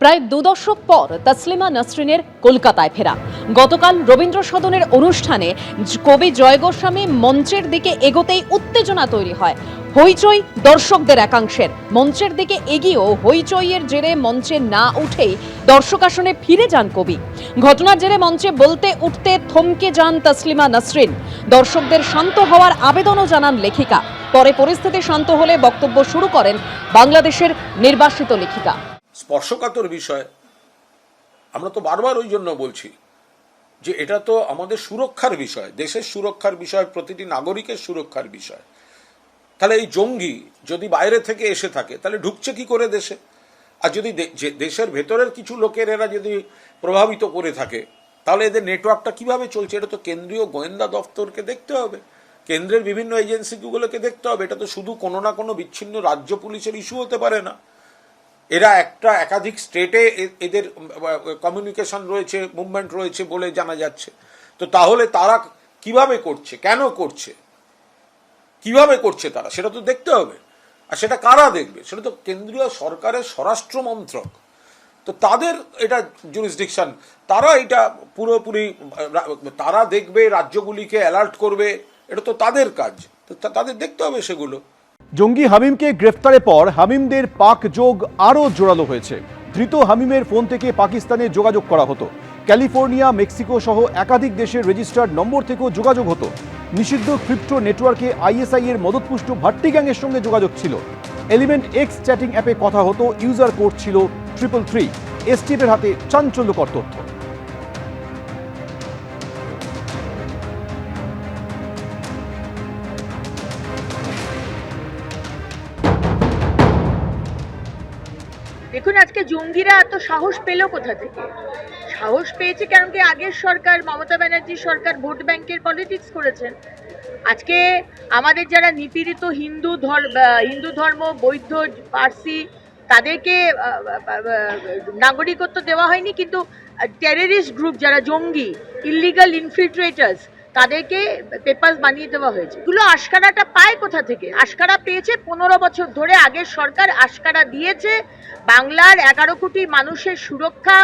প্রায় 2 দশক পর তসলিমা নাসরিনের কলকাতায় ফেরা। গতকাল রবীন্দ্র সদনের অনুষ্ঠানে কবি জয় গোস্বামী মঞ্চের দিকে এগোতেই উত্তেজনা তৈরি হয়। হইচই দর্শকদের একাংশের। মঞ্চের দিকে এগিয়েও হইচইয়ের জেরে মঞ্চে না উঠেই দর্শক আসনে ফিরে যান কবি। ঘটনার জেরে মঞ্চে বলতে উঠতে থমকে যান তসলিমা নাসরিন। দর্শকদের শান্ত হওয়ার আবেদনও জানান লেখিকা। পরে পরিস্থিতি শান্ত হলে বক্তব্য শুরু করেন বাংলাদেশের নির্বাসিত লেখিকা। স্পর্শকাতর বিষয়। আমরা তো বারবার ওই জন্য বলছি যে এটা তো আমাদের সুরক্ষার বিষয়, দেশের সুরক্ষার বিষয়, প্রতিটি নাগরিকের সুরক্ষার বিষয়। তাহলে এই জঙ্গি যদি বাইরে থেকে এসে থাকে তাহলে ঢুকছে কি করে দেশে? আর যদি দেশের ভেতরের কিছু লোকের এরা যদি প্রভাবিত করে থাকে তাহলে এদের নেটওয়ার্কটা কিভাবে চলছে? এটা তো কেন্দ্রীয় গোয়েন্দা দপ্তরকে দেখতে হবে, কেন্দ্রের বিভিন্ন এজেন্সিগুলোকে দেখতে হবে। এটা তো শুধু কোনো না কোনো বিচ্ছিন্ন রাজ্য পুলিশের ইস্যু হতে পারে না। এরা একাধিক স্টেটে এদের কমিউনিকেশন রয়েছে, মুভমেন্ট রয়েছে বলে জানা যাচ্ছে। তো তাহলে তারা কিভাবে করছে, কেন করছে, কিভাবে করছে তারা, সেটা তো দেখতে হবে। আর সেটা কারা দেখবে? সেটা তো কেন্দ্রীয় সরকারের স্বরাষ্ট্র মন্ত্রক। তো তাদের এটা জুরিসডিকশন, তারা এটা পুরোপুরি তারা দেখবে, রাজ্যগুলিকে অ্যালার্ট করবে, এটা তো তাদের কাজ। তো তাদের দেখতে হবে সেগুলো। জঙ্গি হামিমকে গ্রেফতারের পর হামিমদের পাক যোগ আরও জোরালো হয়েছে। ধৃত হামিমের ফোন থেকে পাকিস্তানে যোগাযোগ করা হতো। ক্যালিফোর্নিয়া, মেক্সিকো সহ একাধিক দেশের রেজিস্টার্ড নম্বর থেকেও যোগাযোগ হতো। নিষিদ্ধ ক্রিপ্টো নেটওয়ার্কে আইএসআই এর মদতপুষ্ট ভাট্টি গ্যাংয়ের সঙ্গে যোগাযোগ ছিল। এলিমেন্ট এক্স চ্যাটিং অ্যাপে কথা হতো। ইউজার কোড ছিল 333। এসটিএফের হাতে চাঞ্চল্যকর তথ্য। দেখুন, আজকে জঙ্গিরা এত সাহস পেল কোথা থেকে? সাহস পেয়েছে কারণ কি আগের সরকার, মমতা ব্যানার্জির সরকার ভোট ব্যাংকের পলিটিক্স করেছেন। আজকে আমাদের যারা নিপীড়িত হিন্দু ধর্ম, বৌদ্ধ, পার্সি, তাদেরকে নাগরিকত্ব দেওয়া হয়নি, কিন্তু টেররিস্ট গ্রুপ যারা জঙ্গি, ইলিগাল ইনফিল্ট্রেটার্স, তাদেরকে পেপারস বানিয়ে দেওয়া হয়েছে। এগুলো আশকারাটা পায় কোথা থেকে? আশকারা পেয়েছে 15 বছর ধরে আগের সরকার আশকারা দিয়েছে। বাংলার 11 কোটি মানুষের সুরক্ষা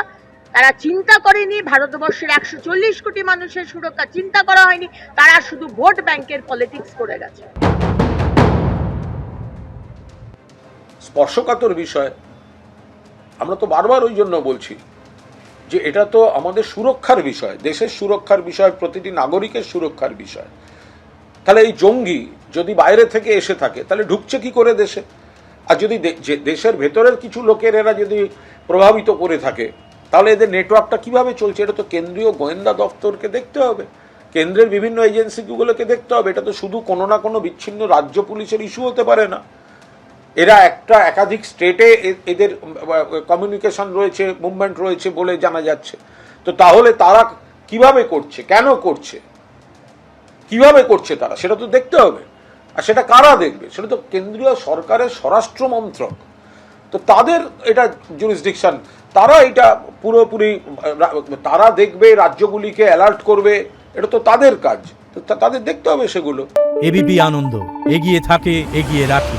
তারা চিন্তা করেনি, ভারতবর্ষের 140 কোটি মানুষের সুরক্ষা চিন্তা করা হয়নি, তারা শুধু ভোট ব্যাংকের পলিটিক্স করে গেছে। স্পর্শকাতর বিষয়। আমরা তো বারবার ওই জন্য বলছি যে এটা তো আমাদের সুরক্ষার বিষয়, দেশের সুরক্ষার বিষয়, প্রতিটি নাগরিকের সুরক্ষার বিষয়। তাহলে এই জঙ্গি যদি বাইরে থেকে এসে থাকে তাহলে ঢুকছে কি করে দেশে? আর যদি দেশের ভেতরের কিছু লোকের এরা যদি প্রভাবিত করে থাকে তাহলে এদের নেটওয়ার্কটা কিভাবে চলছে? এটা তো কেন্দ্রীয় গোয়েন্দা দপ্তরকে দেখতে হবে, কেন্দ্রের বিভিন্ন এজেন্সিগুলোকে দেখতে হবে। এটা তো শুধু কোনো না কোনো বিচ্ছিন্ন রাজ্য পুলিশের ইস্যু হতে পারে না। এরা একাধিক স্টেটে এদের কমিউনিকেশন রয়েছে, মুভমেন্ট রয়েছে বলে জানা যাচ্ছে। তো তাহলে তারা কিভাবে করছে, কেন করছে, কিভাবে করছে তারা, সেটা তো দেখতে হবে। আর সেটা কারা দেখবে? সেটা তো কেন্দ্রীয় সরকারের স্বরাষ্ট্র মন্ত্রক। তো তাদের এটা জুরিসডিকশন, তারা এটা পুরোপুরি তারা দেখবে, রাজ্যগুলিকে অ্যালার্ট করবে, এটা তো তাদের কাজ। তো তাদের দেখতে হবে সেগুলো। এবিপি আনন্দ, এগিয়ে থাকে, এগিয়ে রাখে।